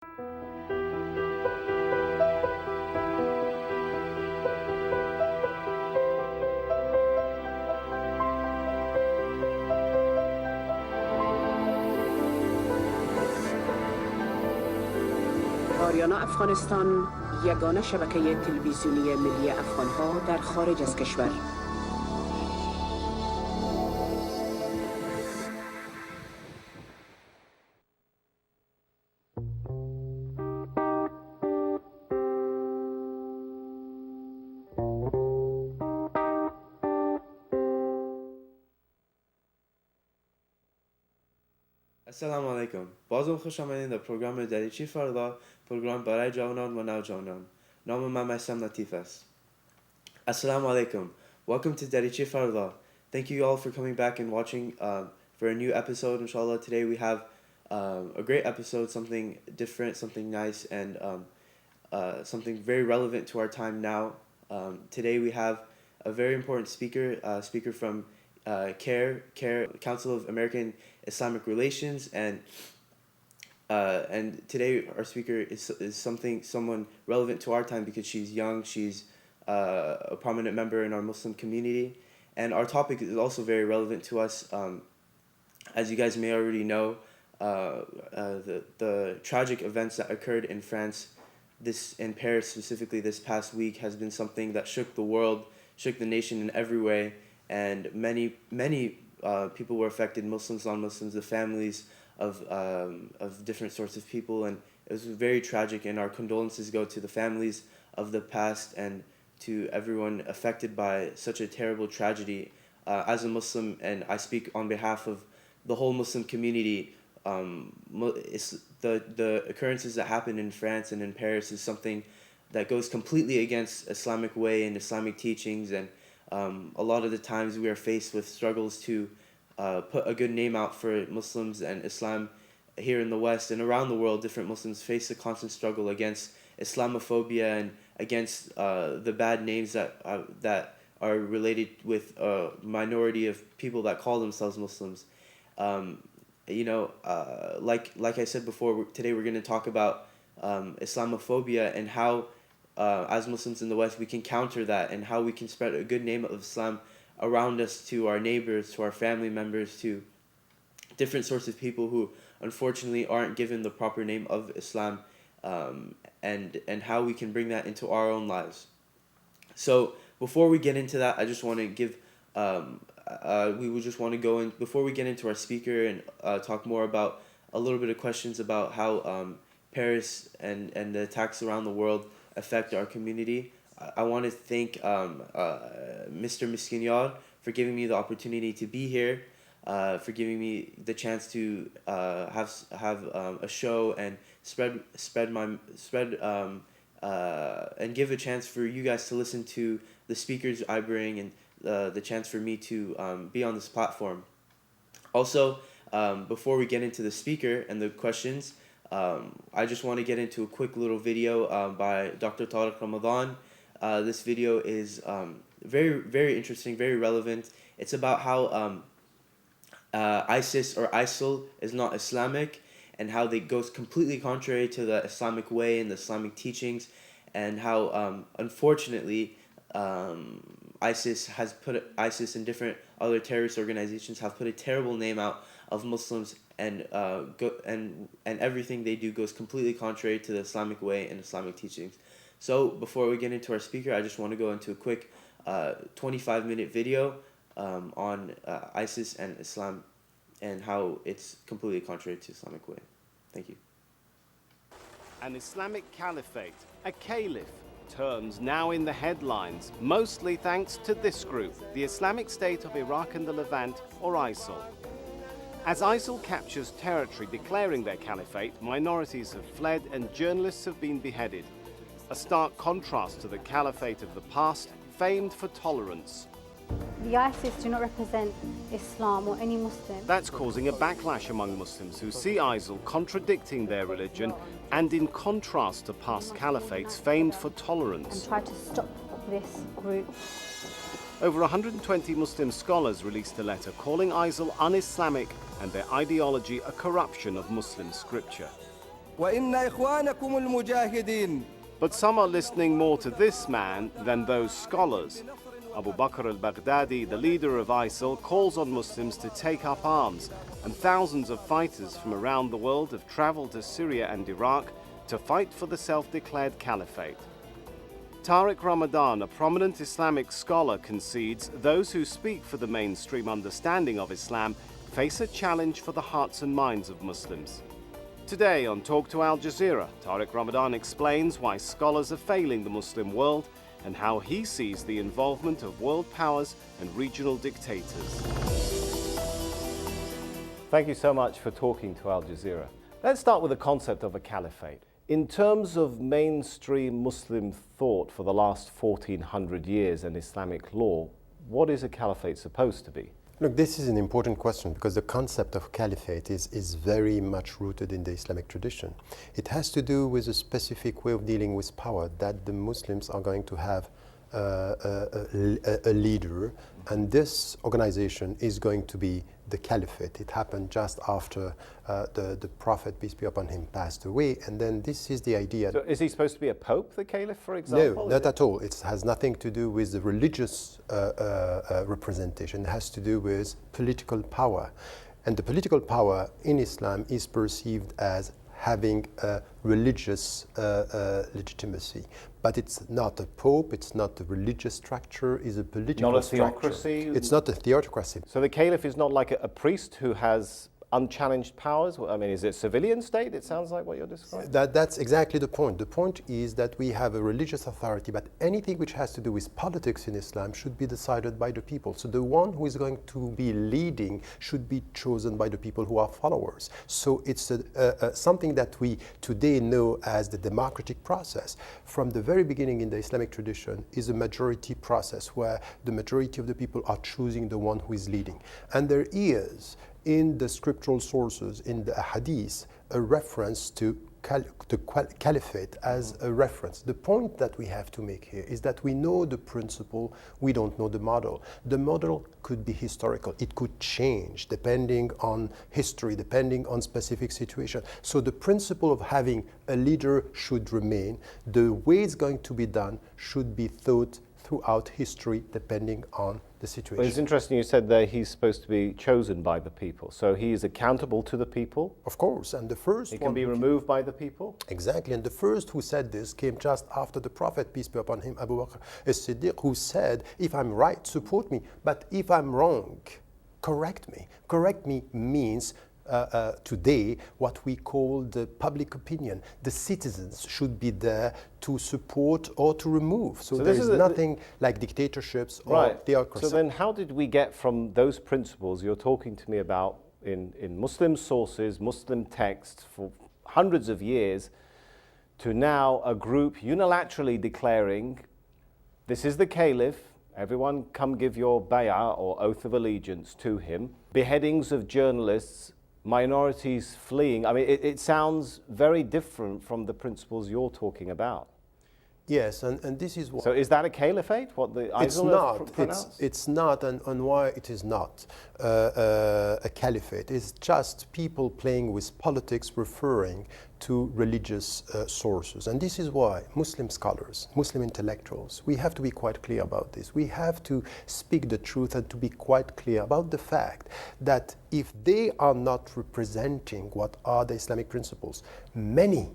آریانا افغانستان یگانه شبکه تلویزیونی ملی افغانها در خارج از کشور. السلام علیکم. بازم خوش آمدید در پروگرام دریچه فردا، پروگرام برای جوانان و نوجوانان. نام من میثم لطیف است. Assalamu alaikum. Welcome to Dariche Farda. Thank you all for coming back and watching for a new episode. Inshallah, today we have a great episode, something different, something nice, and something very relevant to our time now. Today we have a very important speaker from CARE, Council of American Islamic Relations, and today our speaker is someone relevant to our time because she's young, she's a prominent member in our Muslim community, and our topic is also very relevant to us. As you guys may already know, the tragic events that occurred in France, in Paris specifically this past week, has been something that shook the world, shook the nation in every way, and many people were affected, Muslims, non-Muslims, the families of different sorts of people, and it was very tragic, and our condolences go to the families of the past and to everyone affected by such a terrible tragedy. As a Muslim, and I speak on behalf of the whole Muslim community, the occurrences that happened in France and in Paris is something that goes completely against Islamic way and Islamic teachings, and a lot of the times we are faced with struggles to put a good name out for Muslims and Islam here in the West and around the world. Different Muslims face a constant struggle against Islamophobia and against the bad names that are related with a minority of people that call themselves Muslims. Like I said before, today we're going to talk about Islamophobia and how as Muslims in the West we can counter that, and how we can spread a good name of Islam around us to our neighbors, to our family members, to different sorts of people who unfortunately aren't given the proper name of Islam, and how we can bring that into our own lives. So before we get into that, I just want to give before we get into our speaker and talk more about a little bit of questions about how Paris and the attacks around the world affect our community. I want to thank Mr. Miskinyar for giving me the opportunity to be here, for giving me the chance to have a show and and give a chance for you guys to listen to the speakers I bring, and the chance for me to be on this platform. Also, before we get into the speaker and the questions, I just want to get into a quick little video by Dr. Tariq Ramadan. This video is very, very interesting, very relevant. It's about how ISIS or ISIL is not Islamic, and how they goes completely contrary to the Islamic way and the Islamic teachings, and how unfortunately ISIS and different other terrorist organizations have put a terrible name out of Muslims, and everything they do goes completely contrary to the Islamic way and Islamic teachings. So before we get into our speaker, I just want to go into a quick 25-minute video on ISIS and Islam and how it's completely contrary to Islamic way. Thank you. An Islamic caliphate, a caliph, terms now in the headlines, mostly thanks to this group, the Islamic State of Iraq and the Levant, or ISIL. As ISIL captures territory declaring their caliphate, minorities have fled and journalists have been beheaded. A stark contrast to the caliphate of the past, famed for tolerance. The ISIS do not represent Islam or any Muslim. That's causing a backlash among Muslims who see ISIL contradicting their religion and in contrast to past caliphates famed for tolerance. And try to stop this group. Over 120 Muslim scholars released a letter calling ISIL un-Islamic and their ideology a corruption of Muslim scripture. وإن إخوانكم المجاهدين. But some are listening more to this man than those scholars. Abu Bakr al-Baghdadi, the leader of ISIL, calls on Muslims to take up arms, and thousands of fighters from around the world have traveled to Syria and Iraq to fight for the self-declared caliphate. Tariq Ramadan, a prominent Islamic scholar, concedes those who speak for the mainstream understanding of Islam face a challenge for the hearts and minds of Muslims. Today on Talk to Al Jazeera, Tariq Ramadan explains why scholars are failing the Muslim world and how he sees the involvement of world powers and regional dictators. Thank you so much for talking to Al Jazeera. Let's start with the concept of a caliphate. In terms of mainstream Muslim thought for the last 1400 years and Islamic law, what is a caliphate supposed to be? Look, this is an important question because the concept of caliphate is very much rooted in the Islamic tradition. It has to do with a specific way of dealing with power, that the Muslims are going to have a leader, and this organization is going to be the caliphate. It happened just after the Prophet, peace be upon him, passed away, and then this is the idea. So is he supposed to be a pope, the caliph, for example? No, not at all. It has nothing to do with the religious representation. It has to do with political power. And the political power in Islam is perceived as having a religious legitimacy. But it's not a pope, it's not a religious structure, it's a political structure. Not a theocracy? It's not a theocracy. So the caliph is not like a priest who has unchallenged powers? I mean, is it a civilian state? It sounds like what you're describing. That's exactly the point. The point is that we have a religious authority, but anything which has to do with politics in Islam should be decided by the people. So the one who is going to be leading should be chosen by the people who are followers. So it's something that we today know as the democratic process. From the very beginning in the Islamic tradition is a majority process where the majority of the people are choosing the one who is leading. And there is in the scriptural sources, in the hadith, a reference to caliphate as a reference. The point that we have to make here is that we know the principle, we don't know the model. The model could be historical. It could change depending on history, depending on specific situation. So the principle of having a leader should remain. The way it's going to be done should be thought throughout history depending on the situation. Well, it's interesting you said that he's supposed to be chosen by the people. So he is accountable to the people? Of course, and the first He can be removed by the people? Exactly, and the first who said this came just after the Prophet, peace be upon him, Abu Bakr as-Siddiq, who said, if I'm right, support me, but if I'm wrong, correct me. Correct me means today what we call the public opinion. The citizens should be there to support or to remove. So there is nothing like dictatorships or theocracy. So then how did we get from those principles you're talking to me about in Muslim sources, Muslim texts for hundreds of years, to now a group unilaterally declaring, this is the caliph, everyone come give your bay'ah or oath of allegiance to him, beheadings of journalists, minorities fleeing. I mean, it sounds very different from the principles you're talking about. Yes, and this is what... So is that a caliphate, what the ISIL pronounce? It's not, and why it is not a caliphate. It's just people playing with politics, referring to religious sources. And this is why Muslim scholars, Muslim intellectuals, we have to be quite clear about this. We have to speak the truth and to be quite clear about the fact that if they are not representing what are the Islamic principles, many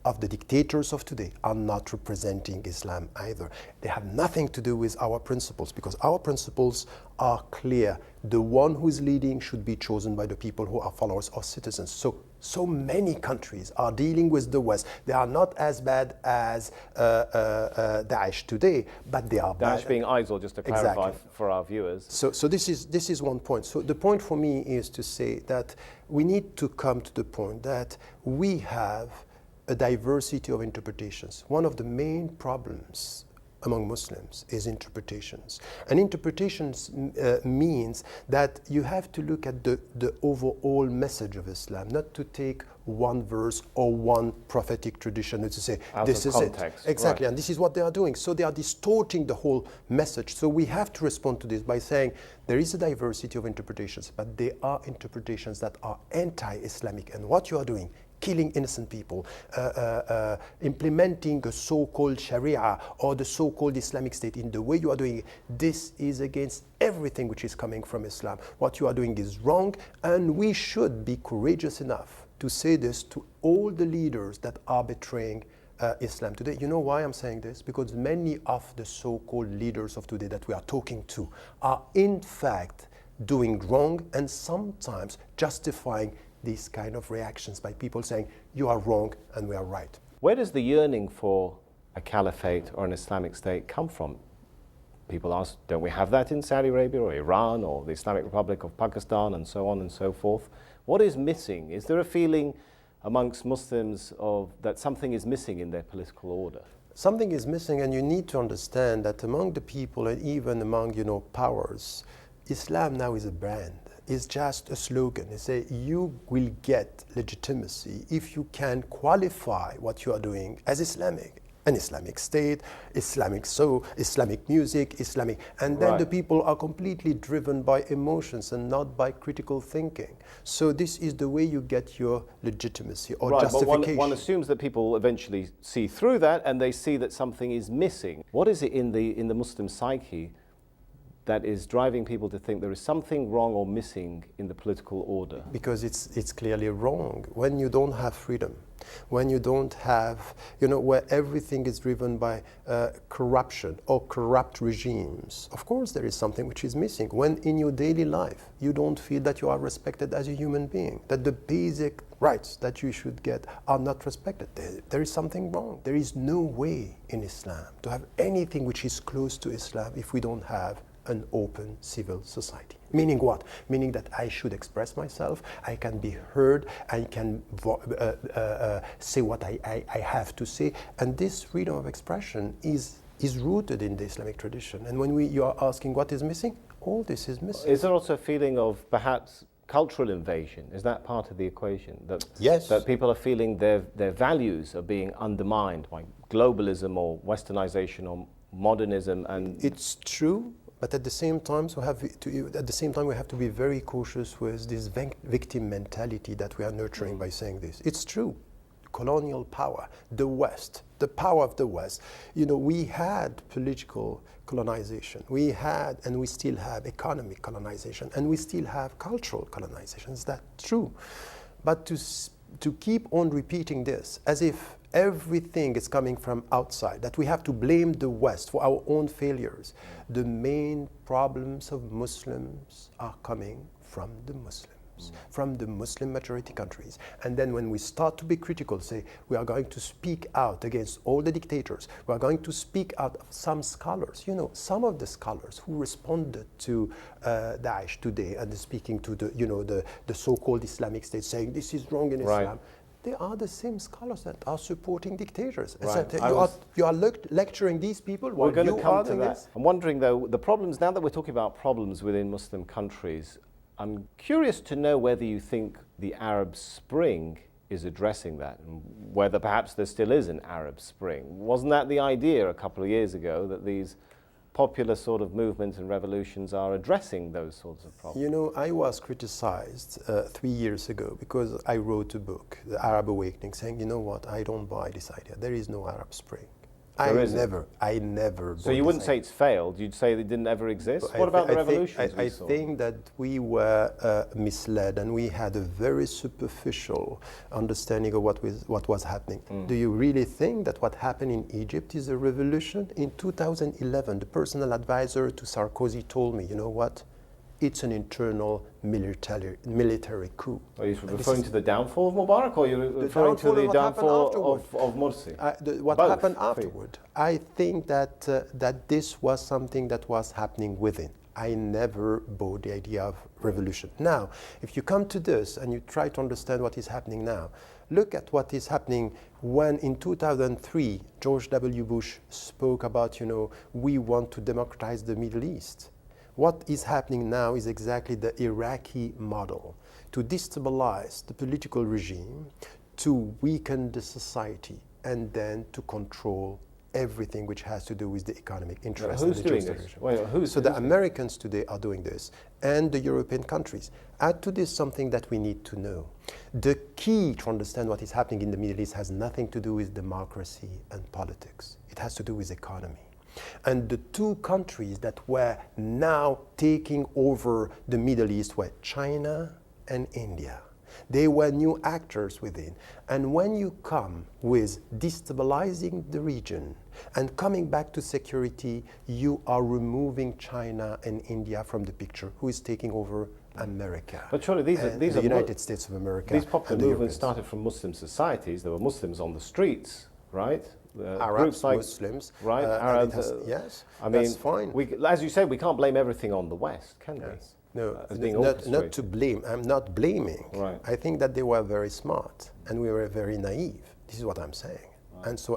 of the dictators of today are not representing Islam either. They have nothing to do with our principles, because our principles are clear. The one who is leading should be chosen by the people who are followers or citizens. So many countries are dealing with the West. They are not as bad as Daesh today, but they are bad. Daesh being ISIL, just to clarify for our viewers. So this is one point. So the point for me is to say that we need to come to the point that we have a diversity of interpretations. One of the main problems among Muslims is interpretations. And interpretations means that you have to look at the overall message of Islam, not to take one verse or one prophetic tradition and to say, this is context, it. Exactly, and this is what they are doing. So they are distorting the whole message. So we have to respond to this by saying there is a diversity of interpretations, but they are interpretations that are anti-Islamic. And what you are doing killing innocent people, implementing a so-called Sharia or the so-called Islamic State in the way you are doing it, this is against everything which is coming from Islam. What you are doing is wrong, and we should be courageous enough to say this to all the leaders that are betraying Islam today. You know why I'm saying this? Because many of the so-called leaders of today that we are talking to are in fact doing wrong and sometimes justifying these kind of reactions by people saying you are wrong and we are right. Where does the yearning for a caliphate or an Islamic State come from? People ask, don't we have that in Saudi Arabia or Iran or the Islamic Republic of Pakistan and so on and so forth? What is missing? Is there a feeling amongst Muslims that something is missing in their political order? Something is missing, and you need to understand that among the people and even among powers, Islam now is a brand. It's just a slogan. They say you will get legitimacy if you can qualify what you are doing as Islamic. An Islamic State, Islamic music, Islamic. And then the people are completely driven by emotions and not by critical thinking. So this is the way you get your legitimacy or justification. But one assumes that people eventually see through that and they see that something is missing. What is it in the Muslim psyche that is driving people to think there is something wrong or missing in the political order? Because it's clearly wrong. When you don't have freedom, when you don't have, where everything is driven by corruption or corrupt regimes, of course there is something which is missing. When in your daily life you don't feel that you are respected as a human being, that the basic rights that you should get are not respected, there is something wrong. There is no way in Islam to have anything which is close to Islam if we don't have an open civil society. Meaning what? Meaning that I should express myself, I can be heard, I can say what I have to say, and this freedom of expression is rooted in the Islamic tradition. And when you are asking what is missing, all this is missing. Is there also a feeling of perhaps cultural invasion? Is that part of the equation? Yes. That people are feeling their values are being undermined by globalism or westernization or modernism? And it's true. But at the same time, we have to be very cautious with this victim mentality that we are nurturing by saying this. It's true. Colonial power, the West, the power of the West. We had political colonization. We had, and we still have, economic colonization, and we still have cultural colonization. Is that true? But to keep on repeating this as if everything is coming from outside, that we have to blame the West for our own failures. The main problems of Muslims are coming from the Muslims, from the Muslim majority countries. And then when we start to be critical, say we are going to speak out against all the dictators, we are going to speak out of some scholars. Some of the scholars who responded to Daesh today and speaking to the so-called Islamic State, saying this is wrong in Islam, they are the same scholars that are supporting dictators. Right. You are lecturing these people while we're going you to come are to that. this? I'm wondering though, the problems, now that we're talking about problems within Muslim countries, I'm curious to know whether you think the Arab Spring is addressing that, and whether perhaps there still is an Arab Spring. Wasn't that the idea a couple of years ago, that these popular sort of movements and revolutions are addressing those sorts of problems? I was criticized 3 years ago because I wrote a book, The Arab Awakening, saying, I don't buy this idea. There is no Arab Spring. I never. So you wouldn't say it's failed, you'd say it didn't ever exist? What about the revolutions we saw? I think that we were misled, and we had a very superficial understanding of what was happening. Do you really think that what happened in Egypt is a revolution? In 2011, the personal advisor to Sarkozy told me, it's an internal military coup. Are you referring to the downfall of Mubarak, or are you referring to the downfall of Morsi? What Both, happened afterward? I think that this was something that was happening within. I never bought the idea of revolution. Now, if you come to this and you try to understand what is happening now, look at what is happening when in 2003 George W. Bush spoke about, we want to democratize the Middle East. What is happening now is exactly the Iraqi model, to destabilize the political regime, to weaken the society, and then to control everything which has to do with the economic interest. Who's and the doing this? jurisdiction. Wait, So the Americans today are doing this, and the European countries. Add to this something that we need to know. The key to understand what is happening in the Middle East has nothing to do with democracy and politics. It has to do with economy. And the two countries that were now taking over the Middle East were China and India. They were new actors within. And when you come with destabilizing the region and coming back to security, you are removing China and India from the picture. Who is taking over? America. But surely these are the United States of America. These popular and the movements Europeans. started from Muslim societies. There were Muslims on the streets, right? Arabs, groups like Muslims, right? and Arabs. it has- yes, I mean, that's fine. as you said, we can't blame everything on the West, can we? Yes. No, As being not orchestrated. to blame. I'm not blaming. Right. I think that they were very smart and we were very naive. This is what I'm saying. Right. And so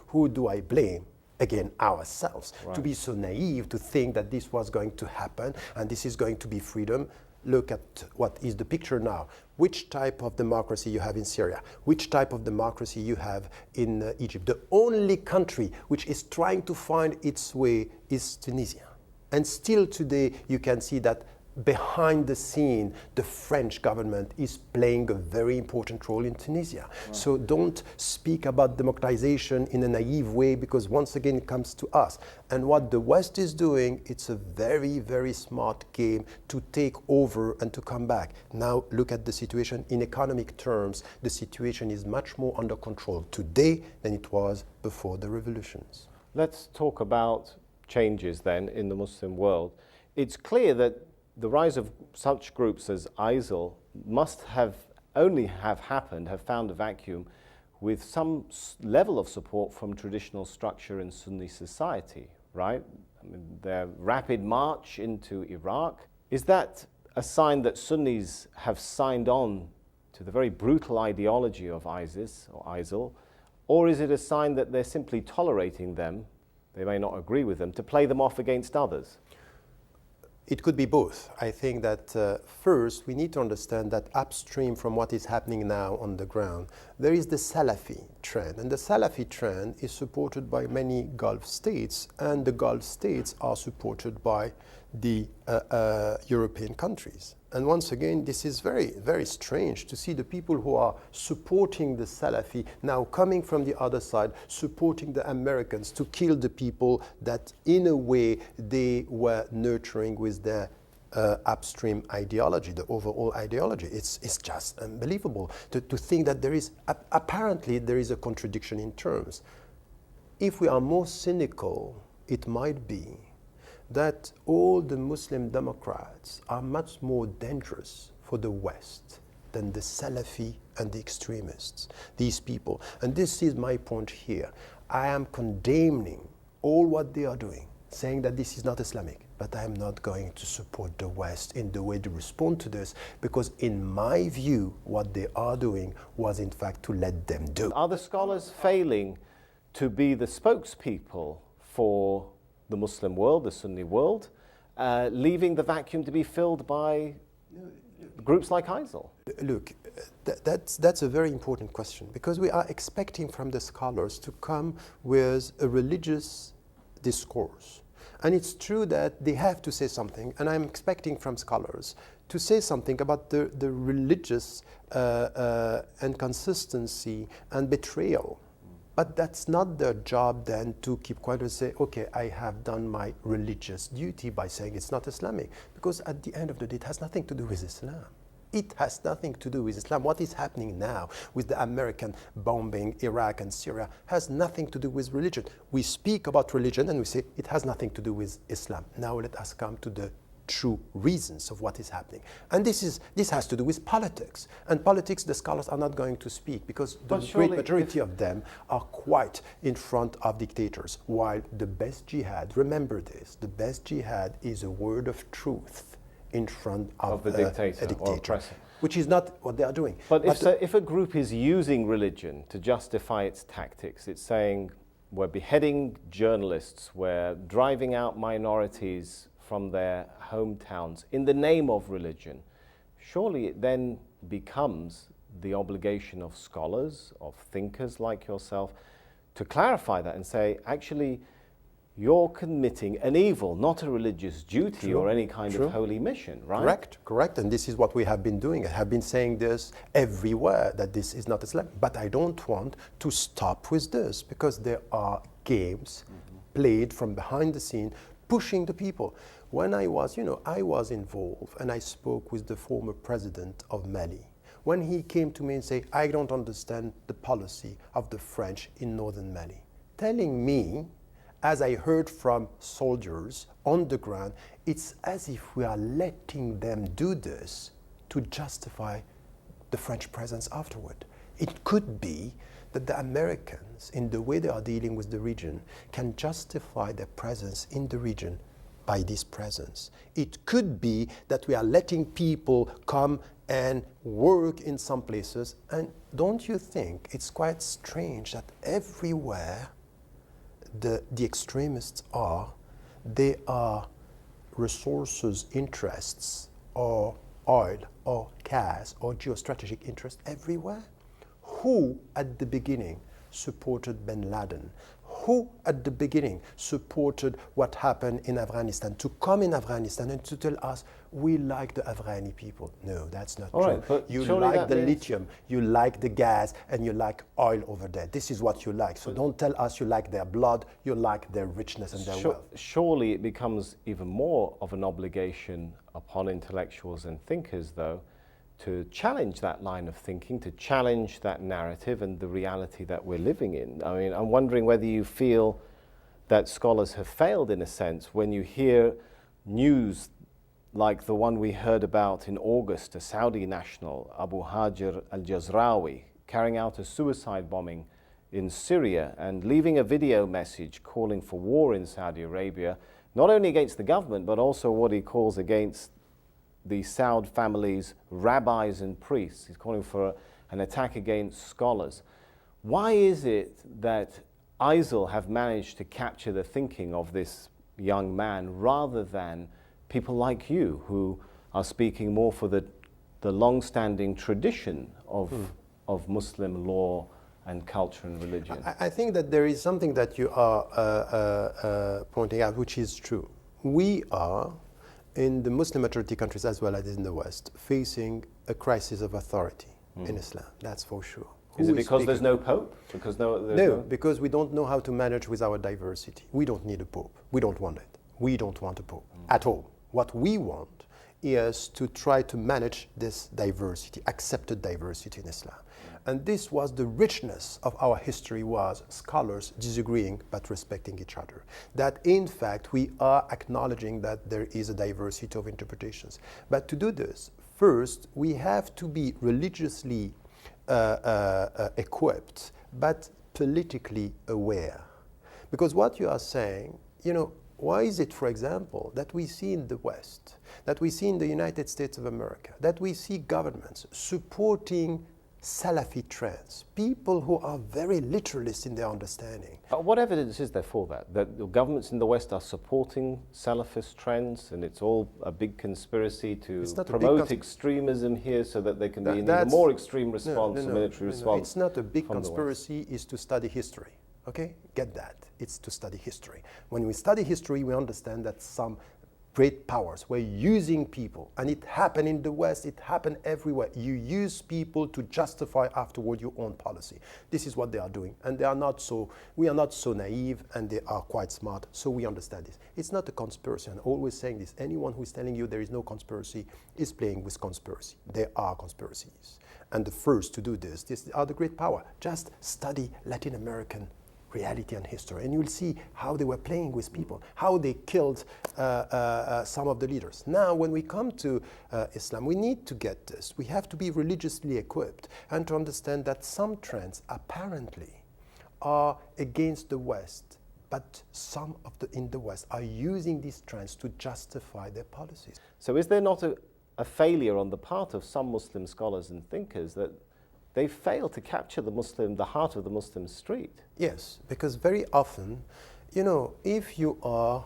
who do I blame? Again, ourselves. Right. To be so naive to think that this was going to happen and this is going to be freedom. Look at what is the picture now. Which type of democracy you have in Syria? Which type of democracy you have in Egypt? The only country which is trying to find its way is Tunisia. And still today, you can see that behind the scene, the French government is playing a very important role in Tunisia. Wow. So don't speak about democratization in a naive way, because once again, it comes to us. And what the West is doing, it's a very, very smart game to take over and to come back. Now, look at the situation in economic terms. The situation is much more under control today than it was before the revolutions. Let's talk about changes then in the Muslim world. It's clear that the rise of such groups as ISIL must have found a vacuum with some level of support from traditional structure in Sunni society, right? I mean, their rapid march into Iraq, is that a sign that Sunnis have signed on to the very brutal ideology of ISIS or ISIL, or is it a sign that they're simply tolerating them, they may not agree with them, to play them off against others? It could be both. I think that first we need to understand that upstream from what is happening now on the ground, there is the Salafi trend. And the Salafi trend is supported by many Gulf states, and the Gulf states are supported by the European countries. And once again, this is very, very strange to see the people who are supporting the Salafi now coming from the other side, supporting the Americans to kill the people that in a way they were nurturing with their upstream ideology, the overall ideology. It's just unbelievable to think that there is, apparently there is a contradiction in terms. If we are more cynical, it might be that all the Muslim Democrats are much more dangerous for the West than the Salafi and the extremists, these people. And this is my point here. I am condemning all what they are doing, saying that this is not Islamic, but I am not going to support the West in the way to respond to this, because in my view, what they are doing was in fact to let them do. Are the scholars failing to be the spokespeople for the Muslim world, the Sunni world, leaving the vacuum to be filled by groups like ISIL? Look, that's a very important question, because we are expecting from the scholars to come with a religious discourse. And it's true that they have to say something, and I'm expecting from scholars to say something about the religious inconsistency and betrayal. But that's not their job then to keep quiet and say, okay, I have done my religious duty by saying it's not Islamic. Because at the end of the day, it has nothing to do with Islam. It has nothing to do with Islam. What is happening now with the American bombing Iraq and Syria has nothing to do with religion. We speak about religion and we say it has nothing to do with Islam. Now let us come to the true reasons of what is happening. And this has to do with politics. And politics, the scholars are not going to speak, because the great majority of them are quite in front of dictators, while the best jihad, remember this, the best jihad is a word of truth in front of the dictator, or oppressor. Which is not what they are doing. But if a group is using religion to justify its tactics, it's saying we're beheading journalists, we're driving out minorities from their hometowns in the name of religion, surely it then becomes the obligation of scholars, of thinkers like yourself, to clarify that and say, actually, you're committing an evil, not a religious duty or any kind of holy mission, right? Correct, correct. And this is what we have been doing. I have been saying this everywhere, that this is not Islam. But I don't want to stop with this, because there are games played from behind the scene, pushing the people. When I was involved, and I spoke with the former president of Mali. When he came to me and said, I don't understand the policy of the French in northern Mali, telling me, as I heard from soldiers on the ground, it's as if we are letting them do this to justify the French presence afterward. It could be that the Americans, in the way they are dealing with the region, can justify their presence in the region by this presence. It could be that we are letting people come and work in some places. And don't you think it's quite strange that everywhere the extremists are, they are resources interests, or oil, or gas, or geostrategic interests everywhere? Who at the beginning supported bin Laden? Who at the beginning supported what happened in Afghanistan, to come in Afghanistan and to tell us we like the Afghani people? No, that's not true. Right, but you like the lithium, you like the gas, and you like oil over there. This is what you like. So don't tell us you like their blood, you like their richness and their wealth. Surely it becomes even more of an obligation upon intellectuals and thinkers, though, to challenge that line of thinking, to challenge that narrative and the reality that we're living in. I mean, I'm wondering whether you feel that scholars have failed in a sense when you hear news like the one we heard about in August, a Saudi national, Abu Hajar al-Jazrawi, carrying out a suicide bombing in Syria and leaving a video message calling for war in Saudi Arabia, not only against the government, but also what he calls against the Saud family's rabbis and priests. He's calling for an attack against scholars. Why is it that ISIL have managed to capture the thinking of this young man rather than people like you who are speaking more for the long-standing tradition of Muslim law and culture and religion? I think that there is something that you are pointing out, which is true. We are, in the Muslim majority countries as well as in the West, facing a crisis of authority in Islam. That's for sure. Is it because there's no pope? Because no, because we don't know how to manage with our diversity. We don't need a pope. We don't want it. We don't want a pope at all. What we want is to try to manage this diversity, accepted diversity in Islam. And this was the richness of our history, was scholars disagreeing but respecting each other. That in fact we are acknowledging that there is a diversity of interpretations. But to do this, first we have to be religiously equipped but politically aware. Because what you are saying, why is it, for example, that we see in the West, that we see in the United States of America, that we see governments supporting Salafi trends, people who are very literalist in their understanding? What evidence is there for that? That the governments in the West are supporting Salafist trends and it's all a big conspiracy to promote extremism here so that there can be an even more extreme response, a military response? It's not a big conspiracy, it's to study history. Okay? Get that. It's to study history. When we study history, we understand that some great powers were using people, and it happened in the West, it happened everywhere. You use people to justify afterward your own policy. This is what they are doing, and we are not so naive, and they are quite smart, so we understand this. It's not a conspiracy. I'm always saying this. Anyone who is telling you there is no conspiracy is playing with conspiracy. There are conspiracies. And the first to do this are the great power. Just study Latin American reality and history, and you'll see how they were playing with people, how they killed some of the leaders. Now, when we come to Islam, we need to get this. We have to be religiously equipped and to understand that some trends apparently are against the West, but some of in the West are using these trends to justify their policies. So is there not a failure on the part of some Muslim scholars and thinkers that they fail to capture the heart of the Muslim street? Yes, because very often, if you are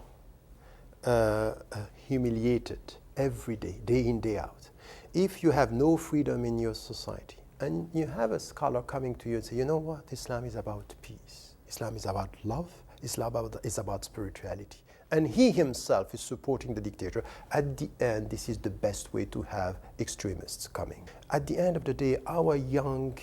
humiliated every day, day in, day out, if you have no freedom in your society, and you have a scholar coming to you and say, you know what, Islam is about peace. Islam is about love. Islam is about spirituality. And he himself is supporting the dictator. At the end, this is the best way to have extremists coming. At the end of the day, our young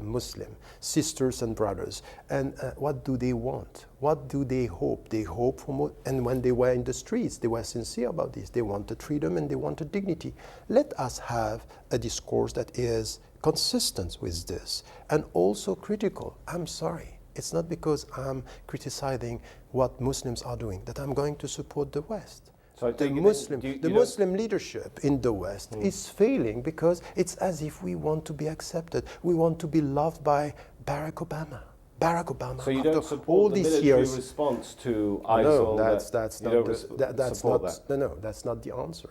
Muslim sisters and brothers, and what do they want? What do they hope? They hope for more, and when they were in the streets, they were sincere about this. They wanted freedom and they wanted dignity. Let us have a discourse that is consistent with this and also critical. I'm sorry. It's not because I'm criticizing what Muslims are doing that I'm going to support the West. So The Muslim leadership in the West is failing because it's as if we want to be accepted. We want to be loved by Barack Obama. Barack Obama. So you after don't support all the these military years, response to no, ISIL? that's not the answer.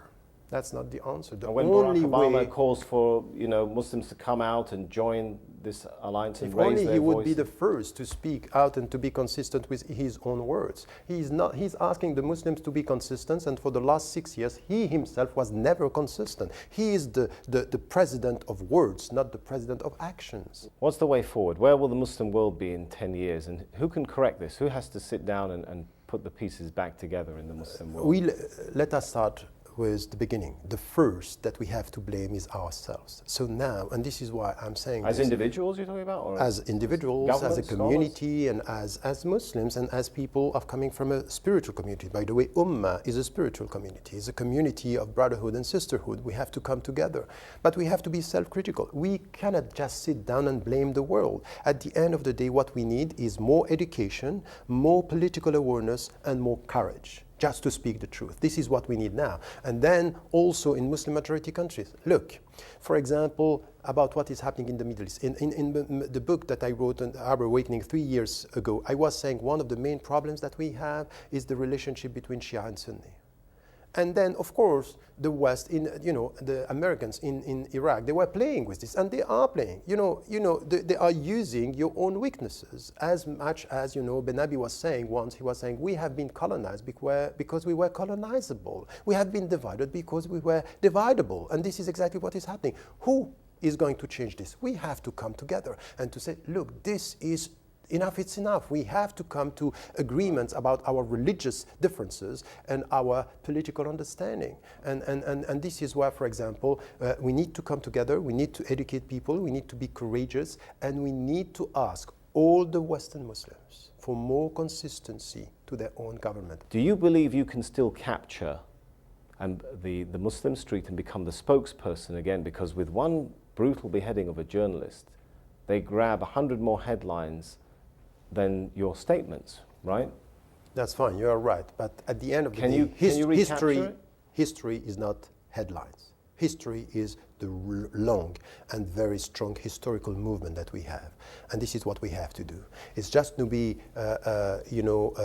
That's not the answer. The And when only Barack Obama way, calls for Muslims to come out and join this alliance and if raise only their he voice, would be the first to speak out and to be consistent with his own words. He's not. He's asking the Muslims to be consistent, and for the last 6 years, he himself was never consistent. He is the president of words, not the president of actions. what's the way forward? Where will the Muslim world be in 10 years? And who can correct this? Who has to sit down and put the pieces back together in the Muslim world? Let us start with the beginning. The first that we have to blame is ourselves. So now, and this is why I'm saying As this, individuals you're talking about? Or as individuals, as a governments, community, and as Muslims, and as people of coming from a spiritual community. By the way, Ummah is a spiritual community. It's a community of brotherhood and sisterhood. We have to come together. But we have to be self-critical. We cannot just sit down and blame the world. At the end of the day, what we need is more education, more political awareness, and more courage. Just to speak the truth. This is what we need now. And then also in Muslim majority countries. Look, for example, about what is happening in the Middle East. In the book that I wrote on Arab Awakening 3 years ago, I was saying one of the main problems that we have is the relationship between Shia and Sunni. And then, of course, the West, the Americans in Iraq, they were playing with this, and they are playing. They are using your own weaknesses as much as, Ben Abi was saying once. He was saying, we have been colonized because we were colonizable. We have been divided because we were dividable. And this is exactly what is happening. Who is going to change this? We have to come together and to say, look, this is enough, it's enough. We have to come to agreements about our religious differences and our political understanding. And this is why, for example, we need to come together, we need to educate people, we need to be courageous, and we need to ask all the Western Muslims for more consistency to their own government. Do you believe you can still capture the Muslim street and become the spokesperson again? Because with one brutal beheading of a journalist, they grab 100 more headlines than your statements, right? That's fine, you are right. But at the end of the day, history is not headlines. History is the long and very strong historical movement that we have. And this is what we have to do. It's just to be,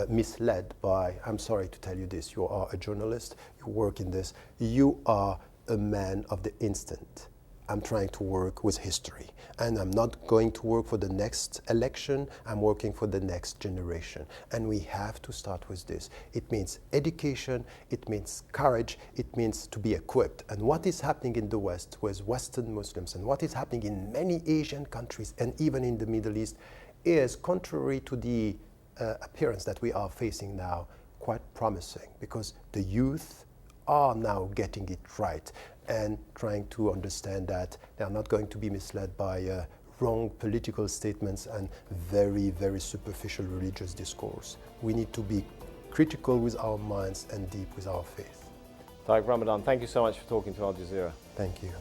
misled by, I'm sorry to tell you this, you are a journalist, you work in this, you are a man of the instant. I'm trying to work with history, and I'm not going to work for the next election. I'm working for the next generation, and we have to start with this. It means education, it means courage, it means to be equipped. And what is happening in the West with Western Muslims, and what is happening in many Asian countries and even in the Middle East, is contrary to the appearance that we are facing now, quite promising, because the youth are now getting it right and trying to understand that they are not going to be misled by wrong political statements and very, very superficial religious discourse. We need to be critical with our minds and deep with our faith. Tariq Ramadan, thank you so much for talking to Al Jazeera. Thank you.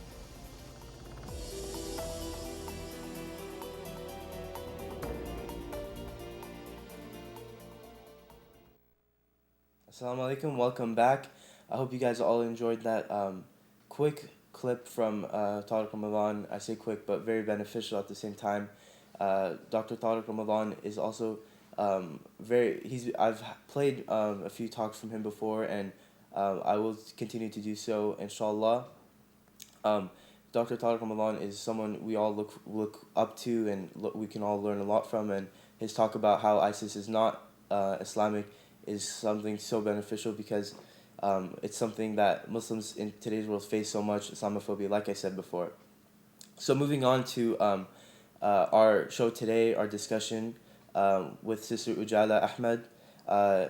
Assalamu alaikum, welcome back. I hope you guys all enjoyed that quick clip from Tariq Ramadan. I say quick, but very beneficial at the same time. Dr. Tariq Ramadan is also I've played a few talks from him before, and I will continue to do so, inshallah. Dr. Tariq Ramadan is someone we all look up to, and we can all learn a lot from, and his talk about how ISIS is not Islamic is something so beneficial, because it's something that Muslims in today's world face so much, Islamophobia, like I said before. So moving on to our show today, our discussion with Sister Ojaala Ahmad.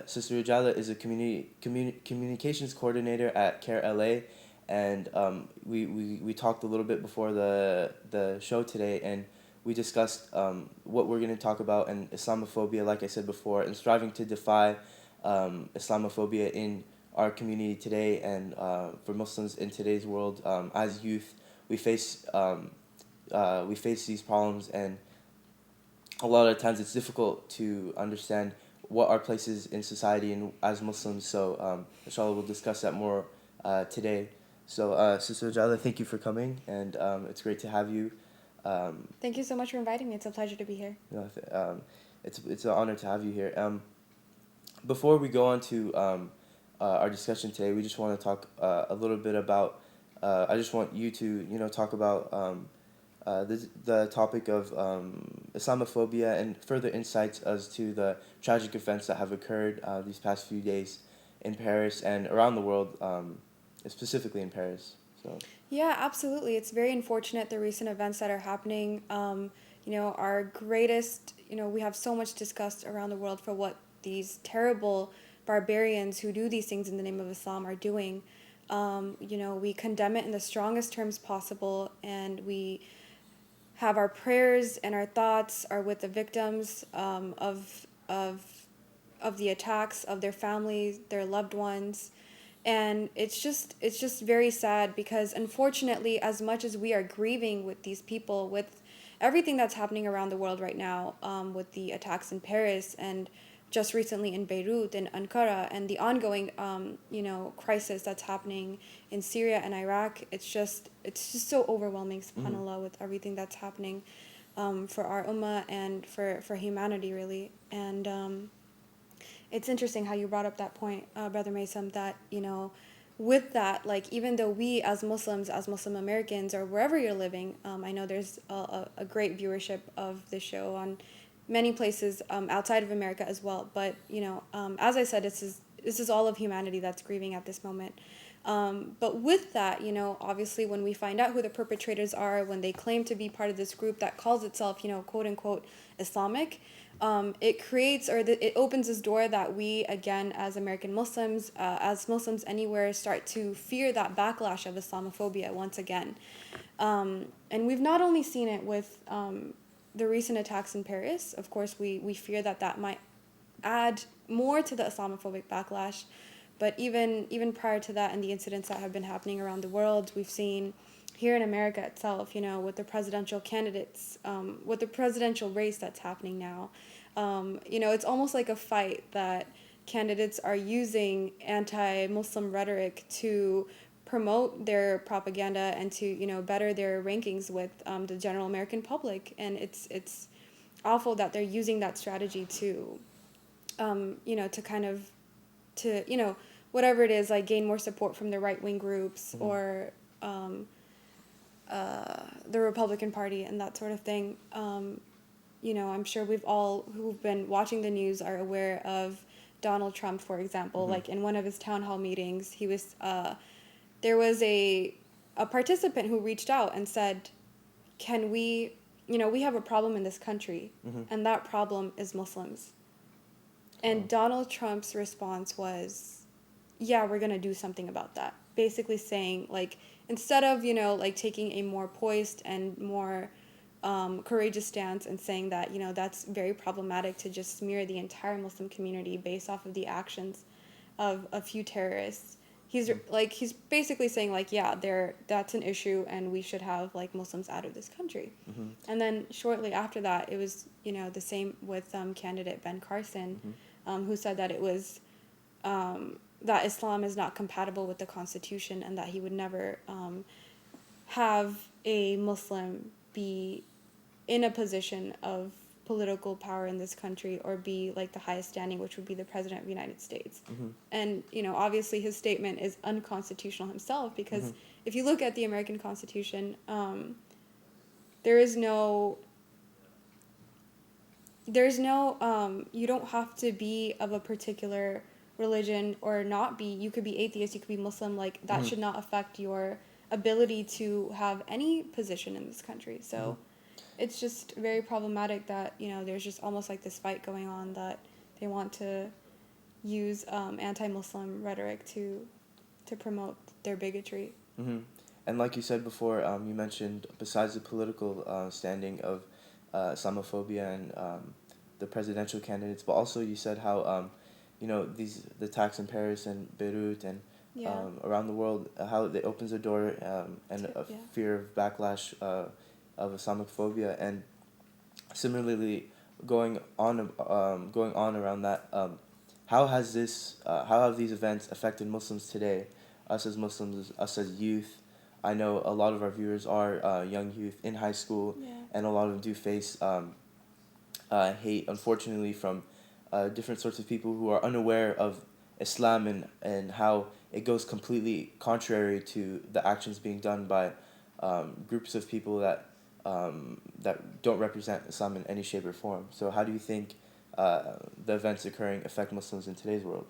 Sister Ojaala is a communications coordinator at CARE LA, and we talked a little bit before the show today, and we discussed what we're going to talk about, and Islamophobia, like I said before, and striving to defy Islamophobia in our community today, and for Muslims in today's world. As youth, we face these problems, and a lot of times it's difficult to understand what our place is in society and as Muslims. So inshallah, we'll discuss that more today. So Sister Ojaala, thank you for coming, and it's great to have you. Thank you so much for inviting me. It's a pleasure to be here. It's an honor to have you here. Before we go on to our discussion today, we just want to talk a little bit about. I just want you to talk about the topic of Islamophobia and further insights as to the tragic events that have occurred these past few days in Paris and around the world, specifically in Paris. So. Yeah, absolutely. It's very unfortunate, the recent events that are happening. Our greatest, we have so much discussed around the world for what these terrible barbarians who do these things in the name of Islam are doing. We condemn it in the strongest terms possible, and we have our prayers and our thoughts are with the victims of the attacks, of their families, their loved ones. And it's just very sad, because unfortunately, as much as we are grieving with these people, with everything that's happening around the world right now, with the attacks in Paris and just recently in Beirut and Ankara, and the ongoing crisis that's happening in Syria and Iraq, it's just so overwhelming, subhanAllah, with everything that's happening for our ummah and for humanity, really. And it's interesting how you brought up that point, Brother Maysam, that, with that, like, even though we as Muslims, as Muslim Americans, or wherever you're living, I know there's a great viewership of this show on many places outside of America as well. But, as I said, this is all of humanity that's grieving at this moment. But with that, obviously when we find out who the perpetrators are, when they claim to be part of this group that calls itself, quote unquote, Islamic, it creates, it opens this door that we, again, as American Muslims, as Muslims anywhere, start to fear that backlash of Islamophobia once again. And we've not only seen it with the recent attacks in Paris. Of course, we fear that might add more to the Islamophobic backlash. But even prior to that, and the incidents that have been happening around the world, we've seen here in America itself, with the presidential candidates, with the presidential race that's happening now. It's almost like a fight that candidates are using anti-Muslim rhetoric to promote their propaganda and to, better their rankings with the general American public. And it's awful that they're using that strategy to, whatever it is, like gain more support from the right-wing groups or the Republican Party and that sort of thing. I'm sure we've all who've been watching the news are aware of Donald Trump, for example. Like in one of his town hall meetings, he was there was a participant who reached out and said, can we have a problem in this country, and that problem is Muslims. And Donald Trump's response was, yeah, we're going to do something about that. Basically saying, like, instead of, taking a more poised and more courageous stance and saying that, that's very problematic to just smear the entire Muslim community based off of the actions of a few terrorists. He's basically saying, like, yeah, that's an issue and we should have, like, Muslims out of this country. And then shortly after that, it was, the same with candidate Ben Carson, who said that it was that Islam is not compatible with the Constitution and that he would never have a Muslim be in a position of political power in this country or be like the highest standing, which would be the President of the United States. And, obviously his statement is unconstitutional himself, because if you look at the American Constitution, there's no, you don't have to be of a particular religion or not be. You could be atheist, you could be Muslim, like that should not affect your ability to have any position in this country. So it's just very problematic that, you know, there's just almost like this fight going on that they want to use anti-Muslim rhetoric to promote their bigotry. Mm-hmm. And like you said before, you mentioned besides the political standing of Islamophobia and the presidential candidates, but also you said how you know the attacks in Paris and Beirut and around the world, how it opens a door and a fear of backlash of Islamophobia, and similarly going on around that. How have these events affected Muslims today, us as Muslims, us as youth? I know a lot of our viewers are young youth in high school, and a lot of them do face hate, unfortunately, from different sorts of people who are unaware of Islam and how it goes completely contrary to the actions being done by groups of people that don't represent Islam in any shape or form. So how do you think the events occurring affect Muslims in today's world?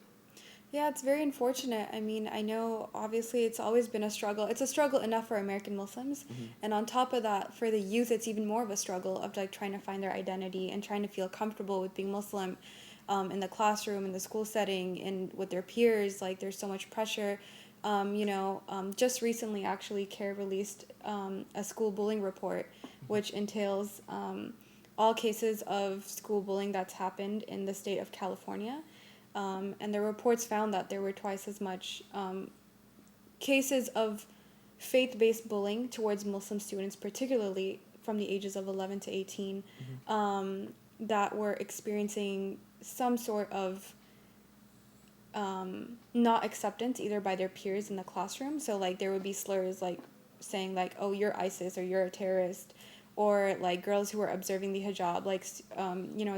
Yeah, it's very unfortunate. I mean, I know obviously it's always been a struggle. It's a struggle enough for American Muslims. And on top of that, for the youth, it's even more of a struggle of like trying to find their identity and trying to feel comfortable with being Muslim in the classroom, in the school setting, and with their peers. Like there's so much pressure. Just recently, actually, CARE released a school bullying report, which entails all cases of school bullying that's happened in the state of California. And the reports found that there were twice as much cases of faith-based bullying towards Muslim students, particularly from the ages of 11 to 18, that were experiencing some sort of not acceptance either by their peers in the classroom. So like there would be slurs like saying like, oh, you're ISIS or you're a terrorist, or like girls who are observing the hijab, like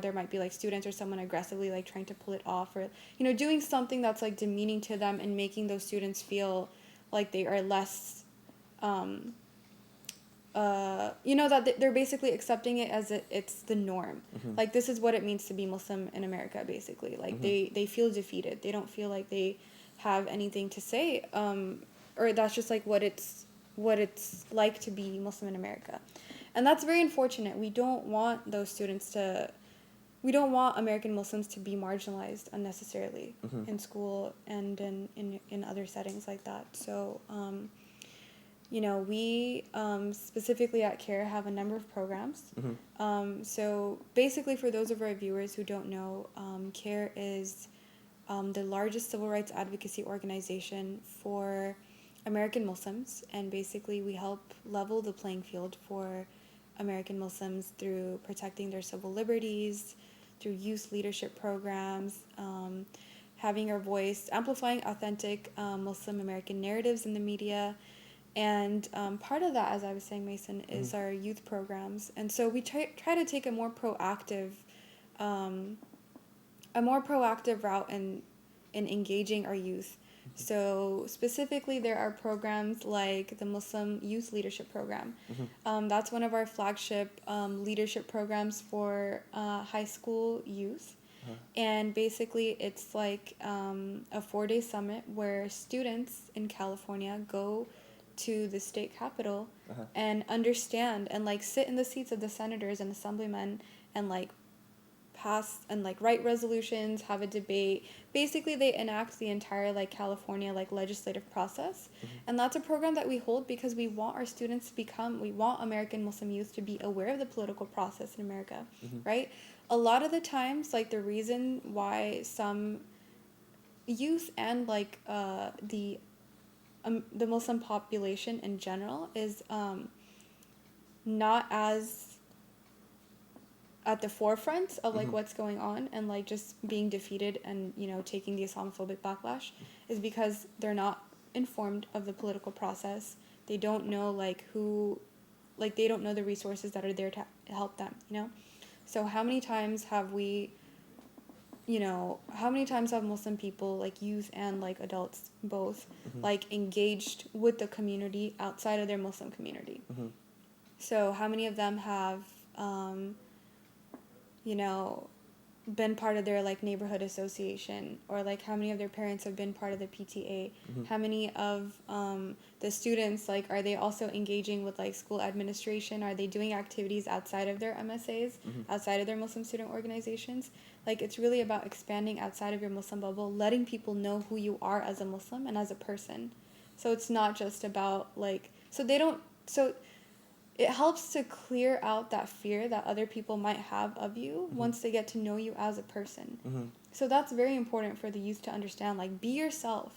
there might be like students or someone aggressively like trying to pull it off, or doing something that's like demeaning to them and making those students feel like they are less that they're basically accepting it as it's the norm. Like this is what it means to be Muslim in America, basically. Like they feel defeated. They don't feel like they have anything to say, or that's just like what it's like to be Muslim in America. And that's very unfortunate. We don't want we don't want American Muslims to be marginalized unnecessarily in school and in other settings like that. So, we specifically at CARE have a number of programs. So basically, for those of our viewers who don't know, CARE is the largest civil rights advocacy organization for American Muslims, and basically we help level the playing field for American Muslims through protecting their civil liberties, through youth leadership programs, having our voice, amplifying authentic Muslim American narratives in the media. And part of that, as I was saying, Mason, is our youth programs. And so we try to take a more proactive route in engaging our youth. So specifically, there are programs like the Muslim Youth Leadership Program. That's one of our flagship leadership programs for high school youth. And basically, it's like a 4-day summit where students in California go to the state capitol and understand and like sit in the seats of the senators and assemblymen and like pass and like write resolutions, have a debate. Basically, they enact the entire like California like legislative process. And that's a program that we hold because we want our students we want American Muslim youth to be aware of the political process in America, right? A lot of the times, like the reason why some youth and like the Muslim population in general is not as at the forefront of like what's going on and like just being defeated and taking the Islamophobic backlash is because they're not informed of the political process. They don't know they don't know the resources that are there to help them. So how many times have Muslim people, like youth and like adults both, like engaged with the community outside of their Muslim community? been part of their like neighborhood association, or like how many of their parents have been part of the PTA, how many of the students, like, are they also engaging with like school administration, are they doing activities outside of their MSAs, outside of their Muslim student organizations. Like, it's really about expanding outside of your Muslim bubble, letting people know who you are as a Muslim and as a person. So it's not just about like, so it helps to clear out that fear that other people might have of you once they get to know you as a person. So that's very important for the youth to understand. Like, be yourself.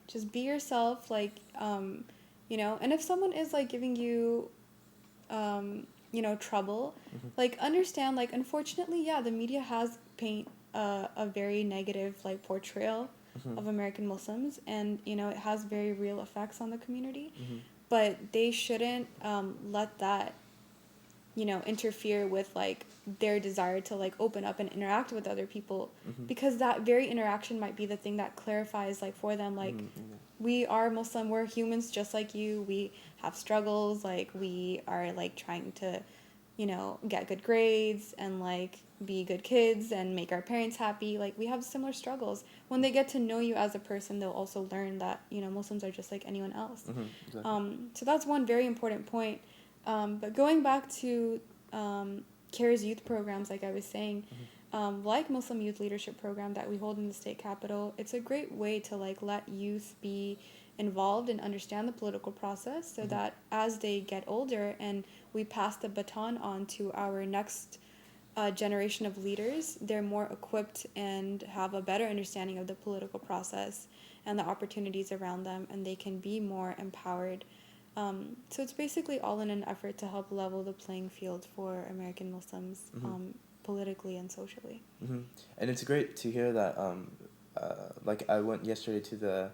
Just be yourself. Like, you know, and if someone is like giving you, you know, trouble, like, understand, like, unfortunately, yeah, the media has paint a very negative like portrayal of American Muslims, and you know, it has very real effects on the community. But they shouldn't let that, you know, interfere with like their desire to like open up and interact with other people, because that very interaction might be the thing that clarifies like for them, like, we are Muslim, we're humans just like you, we have struggles, like we are like trying to, you know, get good grades and like be good kids and make our parents happy. Like, we have similar struggles. When they get to know you as a person, they'll also learn that, you know, Muslims are just like anyone else. Exactly. So that's one very important point. But going back to CARE's youth programs, like I was saying, like Muslim Youth Leadership Program that we hold in the state capitol, it's a great way to like let youth be involved and understand the political process, so that as they get older and we pass the baton on to our next generation of leaders, they're more equipped and have a better understanding of the political process and the opportunities around them, and they can be more empowered. So it's basically all in an effort to help level the playing field for American Muslims, politically and socially. And it's great to hear that, like, I went yesterday to the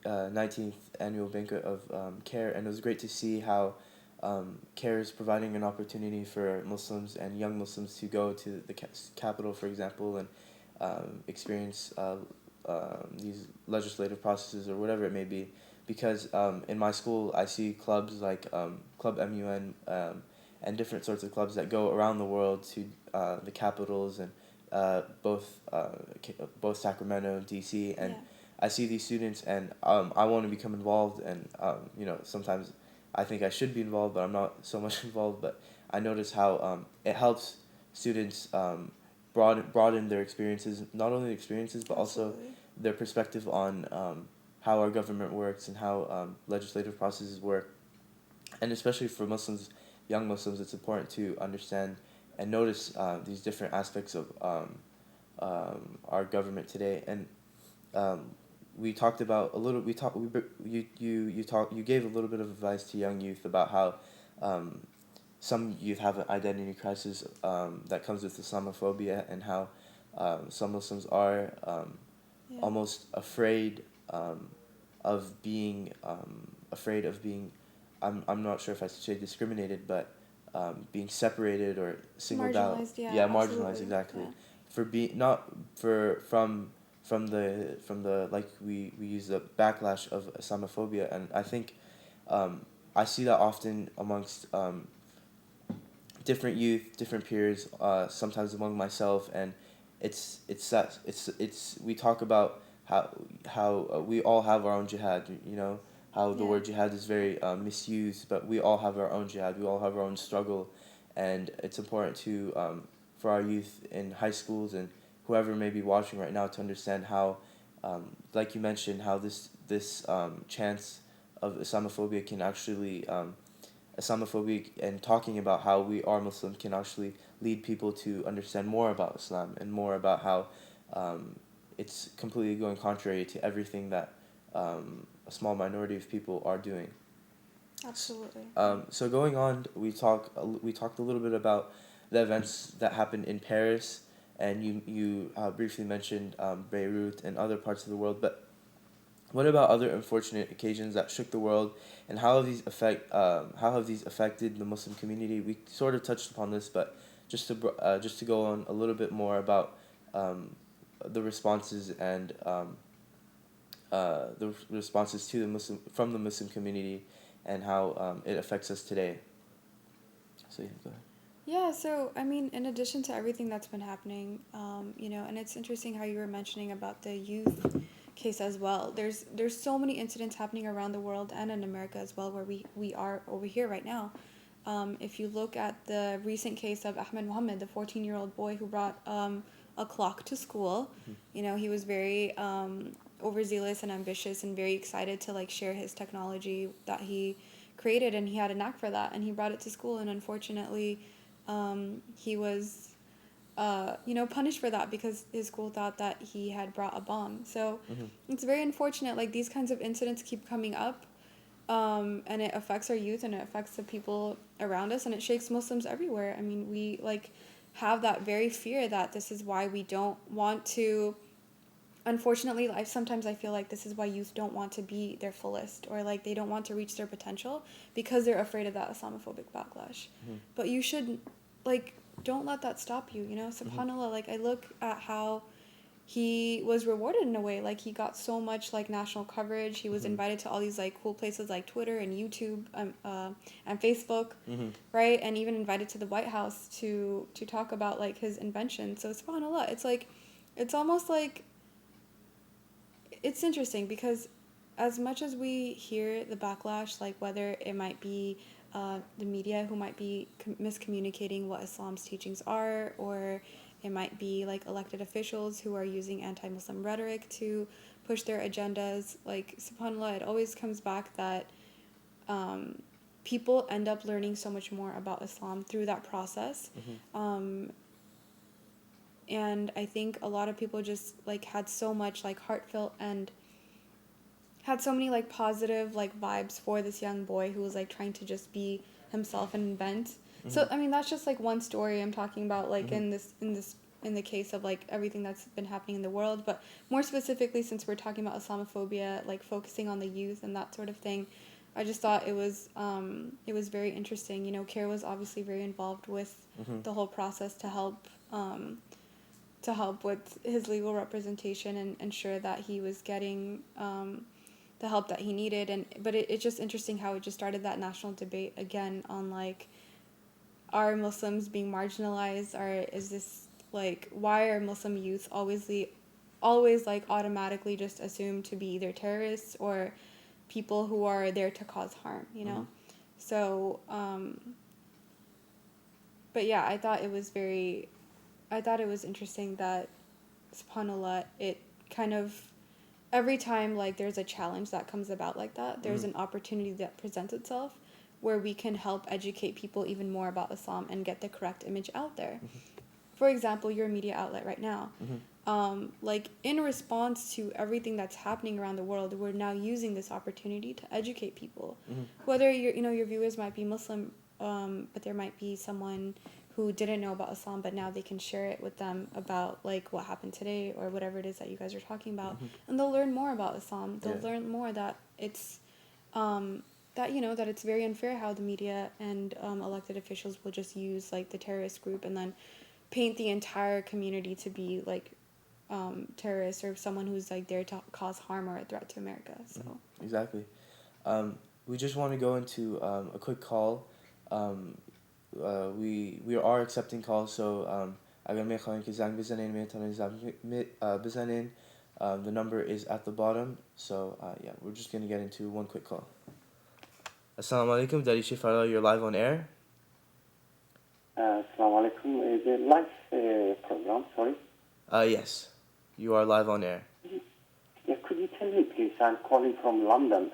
19th annual banquet of CARE, and it was great to see how CARE is providing an opportunity for Muslims and young Muslims to go to the capital, for example, and experience these legislative processes or whatever it may be. Because in my school, I see clubs like Club MUN and different sorts of clubs that go around the world to the capitals and both Sacramento, DC, and I see these students, and I want to become involved, and you know, sometimes I think I should be involved, but I'm not so much involved. But I notice how it helps students broaden their experiences, not only experiences, but also their perspective on how our government works and how legislative processes work. And especially for Muslims, young Muslims, it's important to understand and notice these different aspects of our government today. And we talked about a little. You gave a little bit of advice to young youth about how some youth have an identity crisis that comes with Islamophobia, and how some Muslims are almost afraid of being I'm not sure if I should say discriminated, but being separated or singled out. Marginalized, Marginalized, absolutely. exactly. Yeah. For being not for from the like we use the backlash of Islamophobia, and I think I see that often amongst different youth, different peers, sometimes among myself, and it's we talk about how we all have our own jihad, you know, how the word jihad is very misused, but we all have our own jihad, we all have our own struggle, and it's important to for our youth in high schools and whoever may be watching right now to understand how, like you mentioned, how this chance of Islamophobia can actually Islamophobia, and talking about how we are Muslim can actually lead people to understand more about Islam and more about how it's completely going contrary to everything that a small minority of people are doing. Absolutely. So going on, we talked a little bit about the events that happened in Paris, and you briefly mentioned Beirut and other parts of the world. But what about other unfortunate occasions that shook the world, and how have these affected the Muslim community? We sort of touched upon this, but just to go on a little bit more about the responses and the responses to from the Muslim community, and how it affects us today. So yeah, go ahead. Yeah, so I mean, in addition to everything that's been happening, and it's interesting how you were mentioning about the youth case as well. There's so many incidents happening around the world and in America as well, where we are over here right now. If you look at the recent case of Ahmad Muhammad, the 14-year-old boy who brought a clock to school, he was very overzealous and ambitious and very excited to like share his technology that he created, and he had a knack for that, and he brought it to school, and unfortunately he was punished for that because his school thought that he had brought a bomb. So it's very unfortunate, like these kinds of incidents keep coming up, and it affects our youth and it affects the people around us, and it shakes Muslims everywhere. I mean, we like have that very fear that this is why we don't want to, unfortunately, sometimes I feel like this is why youth don't want to be their fullest, or like they don't want to reach their potential because they're afraid of that Islamophobic backlash. But you should, like, don't let that stop you, SubhanAllah, like I look at how he was rewarded in a way, like he got so much like national coverage. He was invited to all these like cool places like Twitter and YouTube and Facebook, right? And even invited to the White House to talk about like his invention. So SubhanAllah, it's like, it's almost like, it's interesting because as much as we hear the backlash, like whether it might be the media who might be miscommunicating what Islam's teachings are, or it might be like elected officials who are using anti-Muslim rhetoric to push their agendas, like subhanAllah, it always comes back that people end up learning so much more about Islam through that process. And I think a lot of people just like had so much like heartfelt and had so many like positive like vibes for this young boy who was like trying to just be himself and invent. So I mean, that's just like one story I'm talking about, like in the case of like everything that's been happening in the world, but more specifically, since we're talking about Islamophobia, like focusing on the youth and that sort of thing, I just thought it was very interesting. CARE was obviously very involved with the whole process to help with his legal representation and ensure that he was getting the help that he needed. But it's just interesting how it just started that national debate again on like, are Muslims being marginalized, or is this like, why are Muslim youth always like automatically just assumed to be either terrorists or people who are there to cause harm, So but yeah, I thought it was interesting that subhanAllah, it kind of, every time like there's a challenge that comes about like that, there's an opportunity that presents itself where we can help educate people even more about Islam and get the correct image out there. For example, you're a media outlet right now. Like in response to everything that's happening around the world, we're now using this opportunity to educate people. Whether your viewers might be Muslim, but there might be someone who didn't know about Islam, but now they can share it with them about like what happened today or whatever it is that you guys are talking about, and they'll learn more about Islam. They'll learn more that it's that it's very unfair how the media and elected officials will just use like the terrorist group and then paint the entire community to be like terrorists or someone who's like there to cause harm or a threat to America. So exactly. We just want to go into a quick call. We are accepting calls, so اگر میخواین که زنگ بزنین میتونین زنگ بزنین. The number is at the bottom. So yeah, we're just gonna get into one quick call. Assalamu alaikum, Dariche Farda, you're live on air. Assalamu alaikum. Is it live program? Sorry. Yes, you are live on air. Yeah, could you tell me, please? I'm calling from London.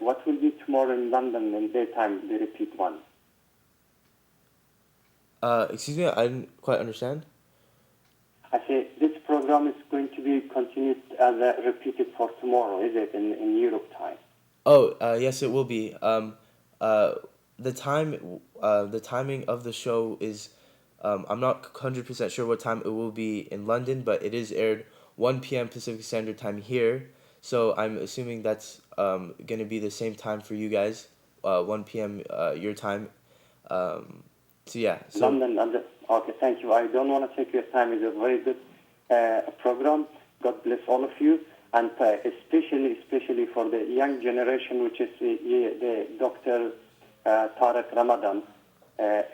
What will be tomorrow in London in daytime? The repeat one. Excuse me, I didn't quite understand. I say this program is going to be continued as repeated for tomorrow. Is it in Europe time? Oh, yes, it will be. The timing of the show is, I'm not 100% sure what time it will be in London, but it is aired 1 p.m. Pacific Standard Time here. So I'm assuming that's going to be the same time for you guys, 1 p.m. Your time. So yeah. So London. Okay, thank you. I don't want to take your time. It's a very good program. God bless all of you. And especially for the young generation, which is the Dr. Tariq Ramadan.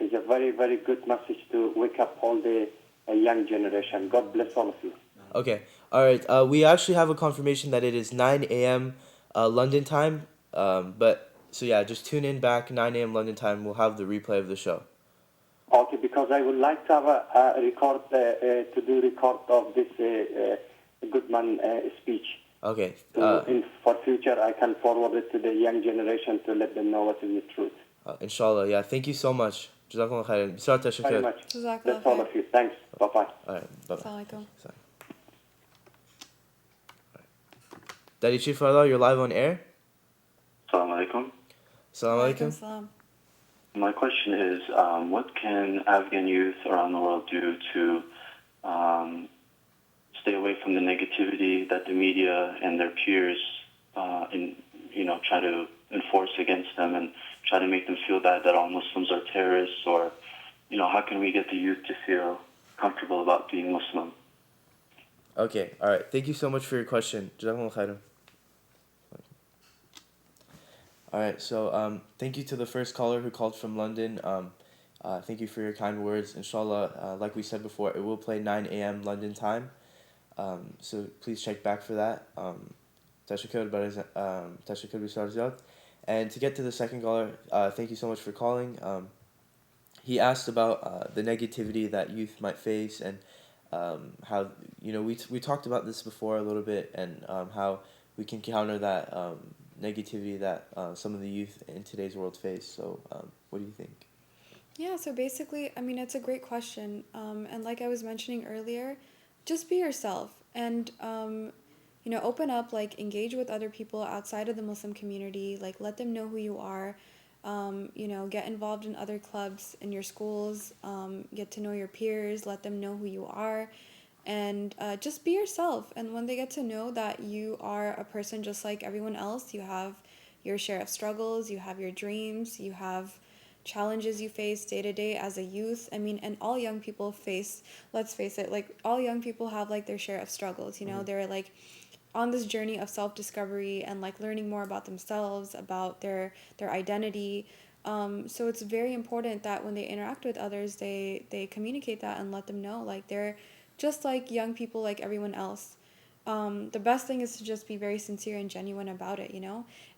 is a very, very good message to wake up all the young generation. God bless all of you. Okay. All right. We actually have a confirmation that it is 9 a.m. London time. But so yeah, just tune in back 9 a.m. London time. We'll have the replay of the show. Okay, because I would like to have a record, to do record of this Goodman speech. Okay. For future, I can forward it to the young generation to let them know what is the truth. Inshallah. Yeah. Thank you so much. Jazakallah khairan. Bismillah, Very tashakkur. much. Jazakallah That's all khair. of you. Thanks. Bye-bye. All right. Bye. Assalamu alaikum. Dariche Farda, you're live on air. Assalamu alaikum. Assalamu alaikum. Salam. My question is, what can Afghan youth around the world do to stay away from the negativity that the media and their peers, try to enforce against them and try to make them feel that all Muslims are terrorists, or, how can we get the youth to feel comfortable about being Muslim? Okay. All right. Thank you so much for your question. Jazakallah khairan. All right, so thank you to the first caller who called from London. Thank you for your kind words. Inshallah, like we said before, it will play 9 a.m. London time. So please check back for that. Tashakkur bisarjat. And to get to the second caller, thank you so much for calling. He asked about the negativity that youth might face, and how we talked about this before a little bit, and how we can counter that negativity that some of the youth in today's world face. So what do you think? Yeah, so basically, I mean, it's a great question. And like I was mentioning earlier, just be yourself and, open up, like engage with other people outside of the Muslim community, like let them know who you are, get involved in other clubs in your schools, get to know your peers, let them know who you are. And just be yourself. And when they get to know that you are a person just like everyone else, you have your share of struggles, you have your dreams, you have challenges you face day to day as a youth. I mean, and all young people face, let's face it, like all young people have like their share of struggles, they're like on this journey of self-discovery and like learning more about themselves, about their identity. So it's very important that when they interact with others, they communicate that and let them know like they're just like young people like everyone else. The best thing is to just be very sincere and genuine about it,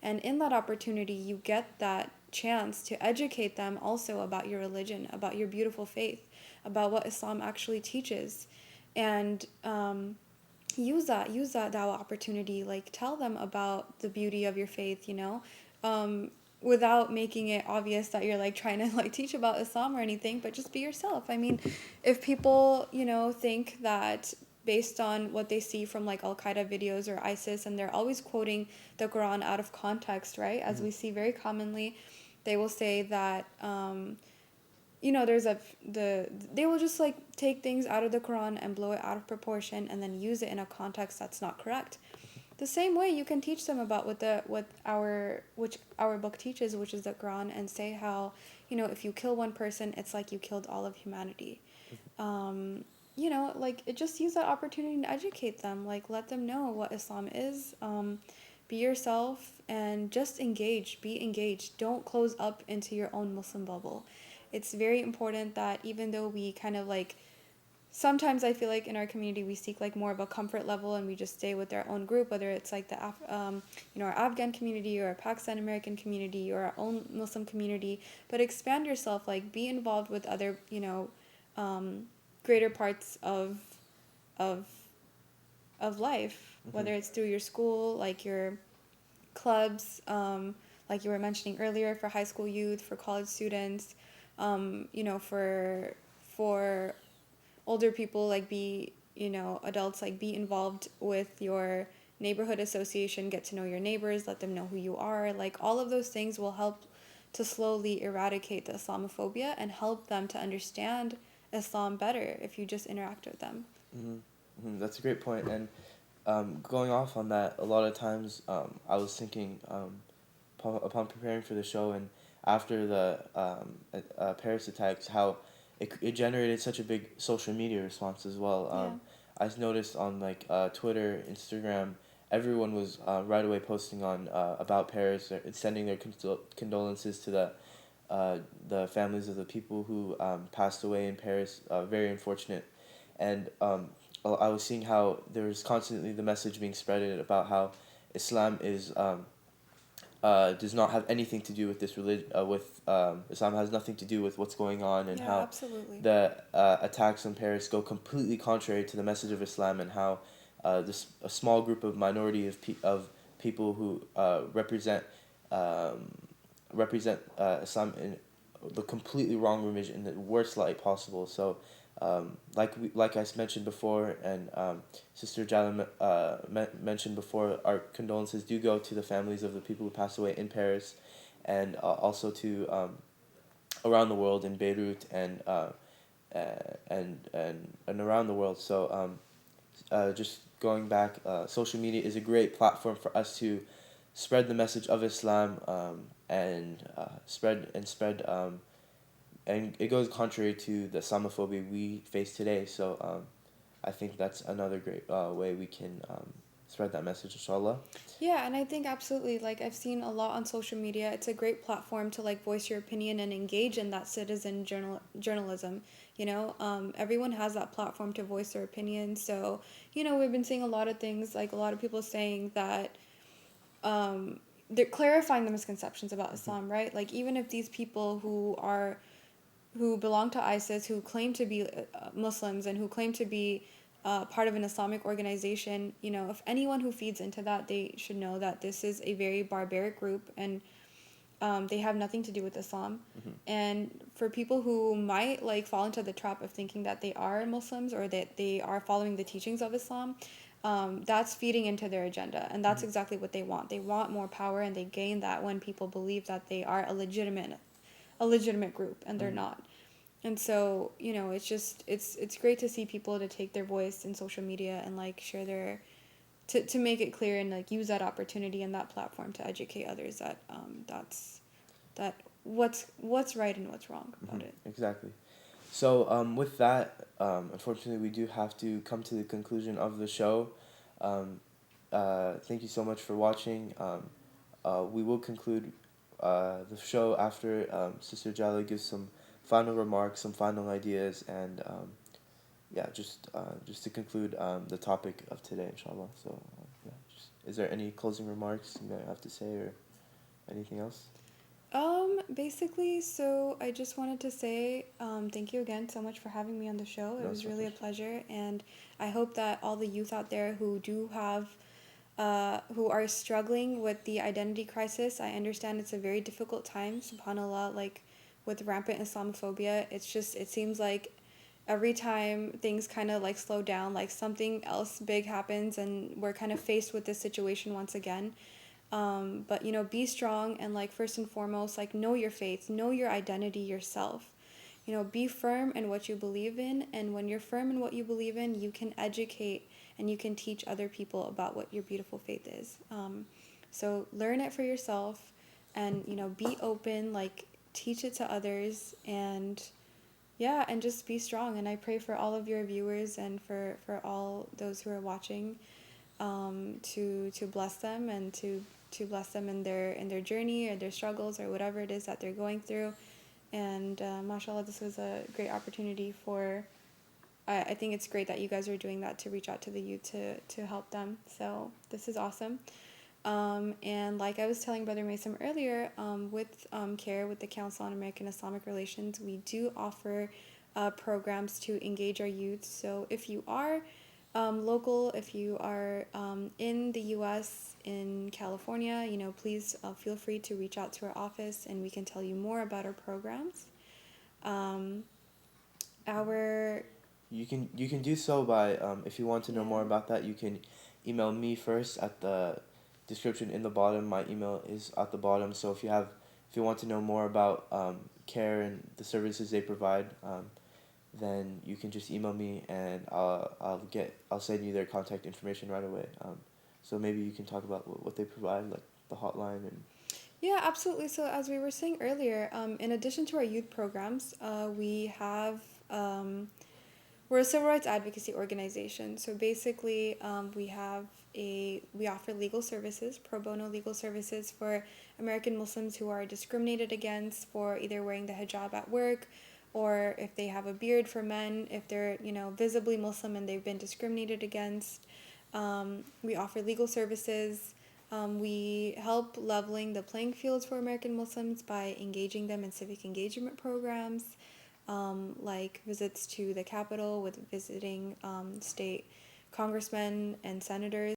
and in that opportunity you get that chance to educate them also about your religion, about your beautiful faith, about what Islam actually teaches, and use that dawah opportunity, like tell them about the beauty of your faith, without making it obvious that you're like trying to like teach about Islam or anything, but just be yourself. I mean, if people, think that based on what they see from like Al-Qaeda videos or ISIS, and they're always quoting the Quran out of context, right? As we see very commonly, they will say that, they will just like take things out of the Quran and blow it out of proportion and then use it in a context that's not correct. The same way you can teach them about what our book teaches, which is the Quran, and say how, if you kill one person, it's like you killed all of humanity. Just use that opportunity to educate them, like let them know what Islam is. Be yourself and just be engaged. Don't close up into your own Muslim bubble. It's very important that even though we kind of like, sometimes I feel like in our community we seek like more of a comfort level and we just stay with our own group, whether it's like the our Afghan community or our Pakistan American community or our own Muslim community, but expand yourself, like be involved with other greater parts of life, whether it's through your school, like your clubs, like you were mentioning earlier, for high school youth, for college students, for older people, like be, adults, like be involved with your neighborhood association, get to know your neighbors, let them know who you are. Like all of those things will help to slowly eradicate the Islamophobia and help them to understand Islam better if you just interact with them. That's a great point. And going off on that, a lot of times I was thinking upon preparing for the show and after the Paris attacks, how it generated such a big social media response as well. I noticed on like Twitter, Instagram, everyone was right away posting on about Paris, sending their condolences to the the families of the people who passed away in Paris. Very unfortunate. And I was seeing how there's constantly the message being spreaded about how Islam is does not have anything to do with this religion. With Islam has nothing to do with what's going on, and Yeah, how absolutely. the attacks on Paris go completely contrary to the message of Islam, and how this a small group of minority of people who um, represent Islam in the completely wrong image in the worst light possible. So, like I mentioned before, and Sister Jala mentioned before, our condolences do go to the families of the people who passed away in Paris, and also to around the world in Beirut and and around the world. So just going back, social media is a great platform for us to spread the message of Islam, and spread and it goes contrary to the Islamophobia we face today. So I think that's another great way we can spread that message, inshallah. Yeah, and I think absolutely, like I've seen a lot on social media. It's a great platform to like voice your opinion and engage in that citizen journalism. Everyone has that platform to voice their opinion. So, we've been seeing a lot of things, like a lot of people saying that they're clarifying the misconceptions about Islam, right? Like even if these people who belong to ISIS, who claim to be Muslims and who claim to be part of an Islamic organization, if anyone who feeds into that, they should know that this is a very barbaric group, and they have nothing to do with Islam. And for people who might like fall into the trap of thinking that they are Muslims or that they are following the teachings of Islam, that's feeding into their agenda, and that's exactly what they want. They want more power, and they gain that when people believe that they are a legitimate group, and they're not. And so, it's great to see people to take their voice in social media and like share their to make it clear and like use that opportunity and that platform to educate others that what's right and what's wrong about it. Exactly. So with that, unfortunately, we do have to come to the conclusion of the show. Thank you so much for watching. We will conclude the show after Sister Jala gives some final remarks, some final ideas, and just to conclude the topic of today, inshallah. So, is there any closing remarks you might have to say, or anything else? Basically, so I just wanted to say thank you again so much for having me on the show. It was really a pleasure, and I hope that all the youth out there who do have who are struggling with the identity crisis, I understand it's a very difficult time, subhanAllah, like with rampant Islamophobia. It seems like every time things kind of like slow down, like something else big happens and we're kind of faced with this situation once again. But be strong, and like first and foremost, like know your faith, know your identity yourself. Be firm in what you believe in, and when you're firm in what you believe in, you can educate and you can teach other people about what your beautiful faith is. So learn it for yourself, and be open, like teach it to others, and and just be strong. And I pray for all of your viewers and for all those who are watching, to bless them, and to bless them in their journey or their struggles or whatever it is that they're going through. And mashallah, this was a great opportunity for I think it's great that you guys are doing that, to reach out to the youth to help them. So this is awesome. And like I was telling Brother Mason earlier, with CARE, with the Council on American Islamic Relations, we do offer programs to engage our youth. So if you are local, if you are in the U.S., in California, please feel free to reach out to our office, and we can tell you more about our programs. You can do so by if you want to know more about that, you can email me first at the description in the bottom. My email is at the bottom. So if you want to know more about CARE and the services they provide, then you can just email me, and I'll send you their contact information right away. So maybe you can talk about what they provide, like the hotline and. Yeah, absolutely. So as we were saying earlier, in addition to our youth programs, we have we're a civil rights advocacy organization. So basically, we offer legal services, pro bono legal services for American Muslims who are discriminated against for either wearing the hijab at work, or if they have a beard for men, if they're visibly Muslim and they've been discriminated against. We offer legal services. We help leveling the playing fields for American Muslims by engaging them in civic engagement programs, like visits to the Capitol with visiting state congressmen and senators.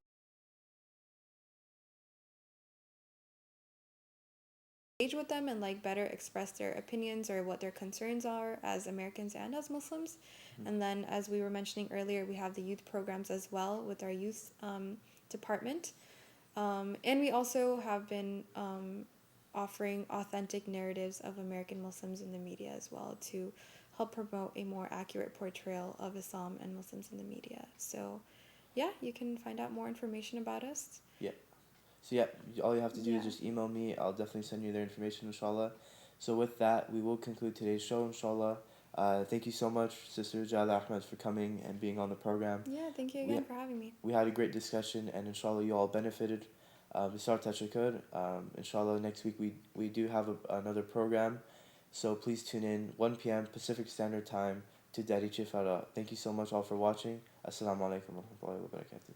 Engage with them and better express their opinions or what their concerns are as Americans and as Muslims. And then, as we were mentioning earlier, we have the youth programs as well with our youth department. And we also have been offering authentic narratives of American Muslims in the media as well to help promote a more accurate portrayal of Islam and Muslims in the media. So, yeah, you can find out more information about us. Yeah. So all you have to do is just email me. I'll definitely send you their information, inshallah. So with that, we will conclude today's show, inshallah. Thank you so much, Sister Ojaala Ahmad, for coming and being on the program. Yeah, thank you again for having me. We had a great discussion, and inshallah you all benefited. Bisar tashakkur. Inshallah, next week we do have another program. So please tune in 1 p.m. Pacific Standard Time to Dariche Farda. Thank you so much all for watching. Assalamu alaikum wa rahmatullahi wa barakatuh.